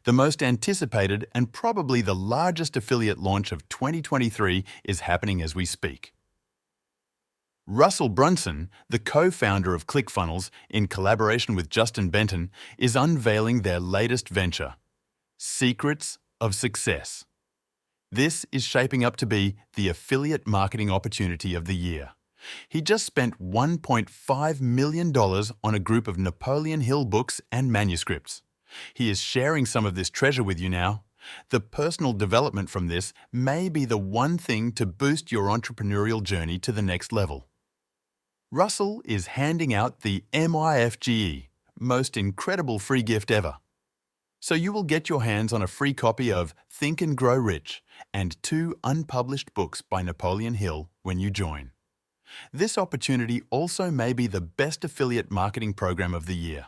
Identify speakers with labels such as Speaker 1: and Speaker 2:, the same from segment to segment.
Speaker 1: The most anticipated and probably the largest affiliate launch of 2023 is happening as we speak. Russell Brunson, the co-founder of ClickFunnels, in collaboration with Justin Benton, is unveiling their latest venture, Secrets of Success. This is shaping up to be the affiliate marketing opportunity of the year. He just spent $1.5 million on a group of Napoleon Hill books and manuscripts. He is sharing some of this treasure with you now. The personal development from this may be the one thing to boost your entrepreneurial journey to the next level. Russell is handing out the MIFGE, most incredible free gift ever. So you will get your hands on a free copy of Think and Grow Rich and 2 unpublished books by Napoleon Hill when you join. This opportunity also may be the best affiliate marketing program of the year.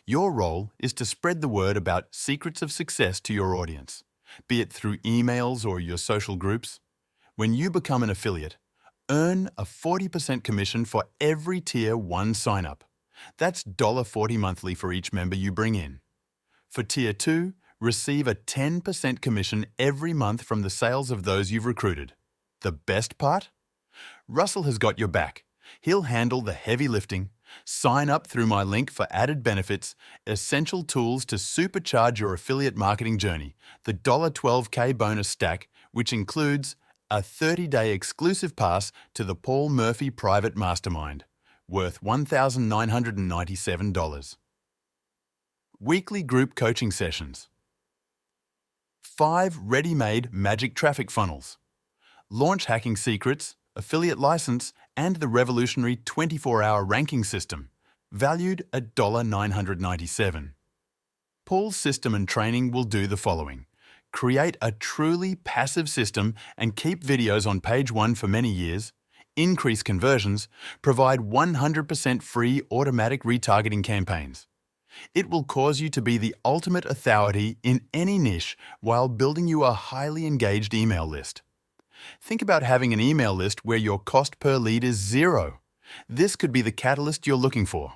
Speaker 1: Your role is to spread the word about Secrets of Success to your audience, be it through emails or your social groups. When you become an affiliate, earn a 40% commission for every Tier 1 sign-up. That's $40 monthly for each member you bring in. For Tier 2, receive a 10% commission every month from the sales of those you've recruited. The best part? Russell has got your back. He'll handle the heavy lifting. Sign up through my link for added benefits, essential tools to supercharge your affiliate marketing journey, the $12K bonus stack, which includes a 30-day exclusive pass to the Paul Murphy Private Mastermind, worth $1,997. Weekly group coaching sessions. 5 ready-made magic traffic funnels. Launch hacking secrets, affiliate license, and the revolutionary 24-hour ranking system, valued at $997. Paul's system and training will do the following. Create a truly passive system and keep videos on page 1 for many years, increase conversions, provide 100% free automatic retargeting campaigns. It will cause you to be the ultimate authority in any niche while building you a highly engaged email list. Think about having an email list where your cost per lead is 0. This could be the catalyst you're looking for.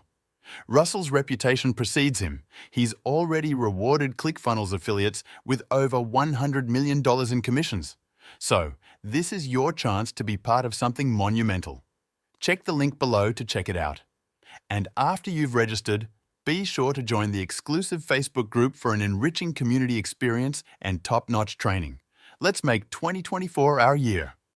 Speaker 1: Russell's reputation precedes him. He's already rewarded ClickFunnels affiliates with over $100 million in commissions. So, this is your chance to be part of something monumental. Check the link below to check it out. And after you've registered, be sure to join the exclusive Facebook group for an enriching community experience and top-notch training. Let's make 2024 our year.